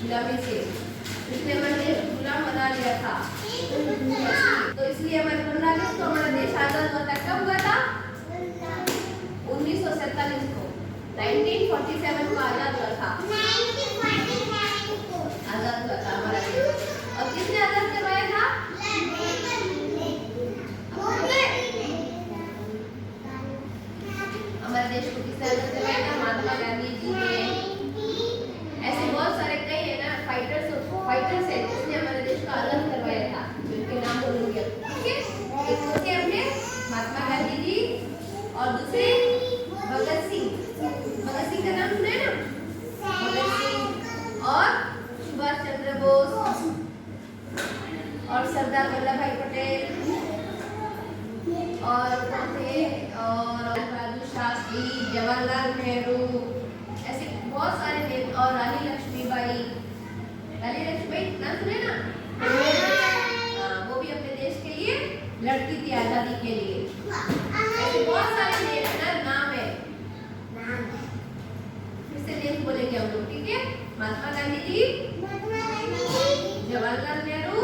गुलामी से, इसने हमारे देश को गुलाम बना लिया था। तो इसलिए हमारे 15 अगस्त को हमारा देश आजाद हुआ था। कब हुआ था? 1947 को, 1947 को आजाद हुआ था। आजाद हुआ था हमारा देश। और किसने आजाद करवाया था? हमारे देश को किसने आजाद करवाया था? महात्मा गांधी जी ने। ऐसे बहुत सारे कई है ना फाइटर्स है जिसने हमारे देश को आजाद करवाया था, जिनके नाम बोलूंगी। ठीक है, एक तो थे अपने महात्मा गांधी जी और दूसरे भगत सिंह। भगत सिंह का नाम सुना है ना? भगत सिंह और सुभाष चंद्र बोस और सरदार वल्लभ भाई पटेल और कौन थे? और लाल बहादुर शास्त्री, जवाहरलाल नेहरू, ऐसे बहुत सारे नेता। और रानी लक्ष्मीबाई। रानी लक्ष्मीबाई नाम सुने ना? वो भी अपने देश के लिए लड़ती थी, आजादी के लिए। ऐसे बहुत सारे नेता नाम है। फिर से नेम बोलेंगे हम लोग, ठीक है? महात्मा गांधी जी, जवाहरलाल नेहरू,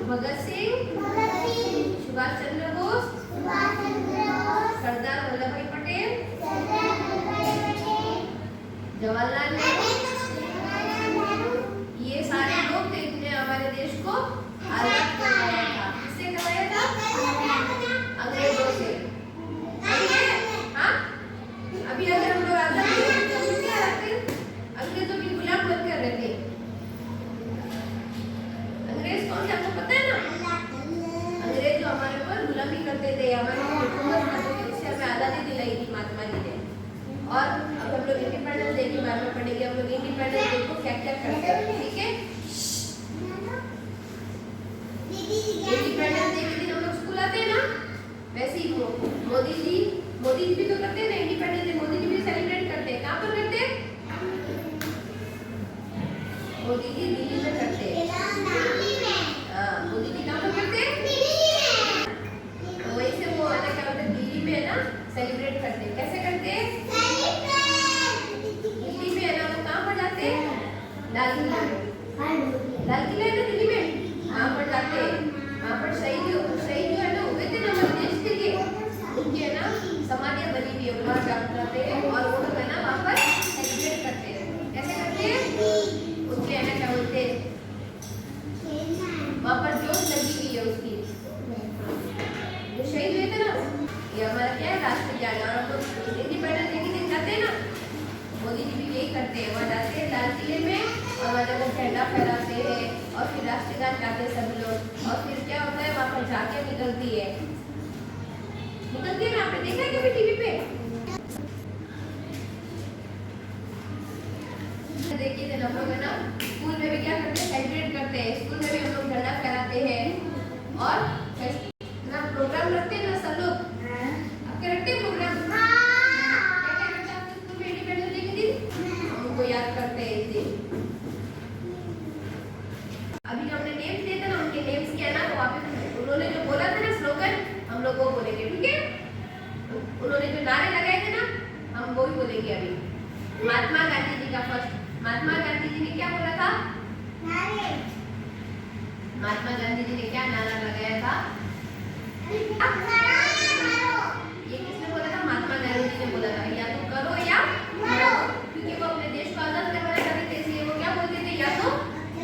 भगत सिंह, सुभाष चंद्र बोस, सरदार वल्लभ भाई पटेल, जवाहरलाल नेहरू, ये सारे लोग थे जिन्होंने हमारे देश को आजाद करवाया था। किससे करवाया था? अंग्रेजों से। हाँ, अभी अगर हम लोग आजाद नहीं तो क्या रहते? अंग्रेजों की गुलाम बनकर रहते। अंग्रेज कौन थे आपको पता है ना? अंग्रेज जो हमारे ऊपर गुलामी करते थे, हमारे हुकूमत करते थे, इससे हमें आजादी दिलाई थी महात्मा जी ने। और अब हम लोग इंडिपेंडेंस डे के बारे में पढ़ेंगे। हम लोग इंडिपेंडेंस डे को क्या क्या करते हैं, ठीक है? इंडिपेंडेंस डे के दिन हम लोग स्कूल आते हैं ना, वैसे ही मोदी जी भी तो करते हैं ना इंडिपेंडेंस डे। मोदी जी भी सेलिब्रेट करते हैं। कहाँ पर करते हैं? मोदी जी दिल्ली में करते हैं। मोदी जी कहाँ पर करते हैं? तो वही से वो है ना, क्या बोलते हैं, दिल्ली में है ना सेलिब्रेट करते हैं। कैसे करते हैं? दिल्ली में है ना, वो कहाँ पर जाते हैं? लाल किला में। लाल किला है ना दिल्ली में, वहाँ पर जाते हैं। वहाँ पर शहीद जो है ना हुए थे ना हमारे देश के लिए, उनकी है ना समाधियाँ बनी हुई है, वहाँ जाते हैं और वो लोग है ना वहाँ पर सेलिब्रेट करते हैं। कैसे करते हैं? उनके है ना क्या बोलते हैं, वहाँ पर जोत लगी हुई है उसकी, जो शहीद हुए थे ना। ये हमारा क्या है? राष्ट्रीय गान। और हम लोग इंडिपेंडेंस डे के दिन जाते हैं ना, मोदी जी भी यही करते हैं। वहाँ जाते हैं लाल किले में और वहाँ जाकर झंडा फहराते हैं और फिर राष्ट्रीय गान गाते हैं सभी लोग। और फिर क्या होता है, वहाँ पर झांकियाँ निकलती है ना, आपने देखा है कभी टीवी पे? देखिए हम लोग है ना स्कूल में भी क्या करते हैं? सेलिब्रेट करते हैं। स्कूल में भी हम लोग झंडा फहराते हैं और ना प्रोग्राम रखते हैं ना सब लोग। आपके रखते हैं प्रोग्राम? क्या क्या करते हैं आपके स्कूल में इंडिपेंडेंस डे के दिन? हम उनको याद करते हैं इस दिन। अभी जो हमने नेम्स दिए थे ना, उनके नेम्स क्या है ना, वो वापस उन्होंने जो बोला था ना स्लोगन, हम लोग वो बोलेंगे, ठीक है? उन्होंने जो नारे लगाए थे ना, हम वो ही बोलेंगे अभी। महात्मा गांधी जी का फर्स्ट, महात्मा गांधी जी ने क्या बोला था? महात्मा गांधी जी ने क्या नारा लगाया था? ये किसने बोला था? महात्मा गांधी जी ने बोला था, या तो करो या मरो। क्योंकि वो अपने देश को आजाद करवाना चाहते थे, इसलिए वो क्या बोलते थे? या तो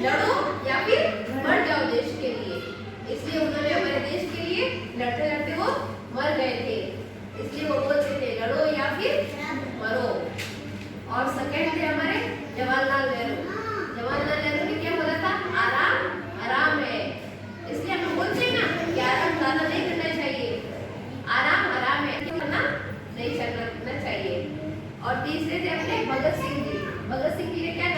लड़ो या फिर मर जाओ देश के लिए। इसलिए उन्होंने हमारे देश के लिए लड़ते लड़ते वो मर गए थे, इसलिए वो बोलते थे लड़ो या फिर मरो। और सेकंड थे हमारे जवाहरलाल नेहरू। जवाहरलाल नेहरू ने क्या बोला था? आराम आराम है। इसलिए हम बोलते हैं ना कि आराम ज्यादा नहीं करना चाहिए, आराम आराम है, करना नहीं करना चाहिए। और तीसरे थे अपने भगत सिंह जी। भगत सिंह जी ने क्या